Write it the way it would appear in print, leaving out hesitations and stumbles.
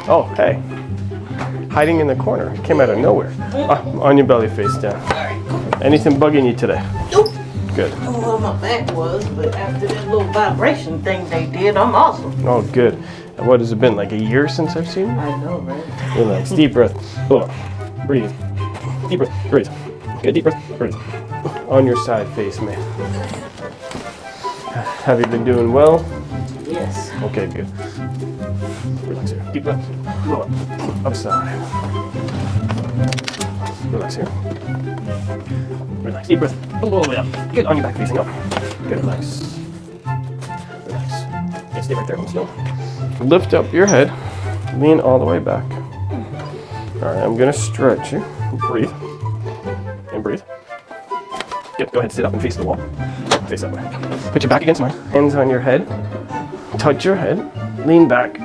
Oh, hey. Hiding in the corner. Came out of nowhere. On your belly, face down. Anything bugging you today? Nope. Good. Well, my back was, but after that little vibration thing they did, I'm awesome. Oh, good. What has it been, like a year since I've seen you? I know, right? Relax. Deep breath. Hold on. Breathe. Deep breath. Breathe. Good. Deep breath. Breathe. On your side, face me. Have you been doing well? Yes. Okay, good. Relax here. Deep breath. Lower. Upside. Relax here. Relax. Deep breath. All the way up. Good. On your back, facing up. Good. Relax. Relax. Okay, stay right there. Hold still. Lift up your head. Lean all the way back. All right, I'm gonna stretch you. Breathe. And breathe. Good. Go ahead, sit up and face the wall. Face that way. Put your back against mine. Hands on your head. Touch your head. Lean back.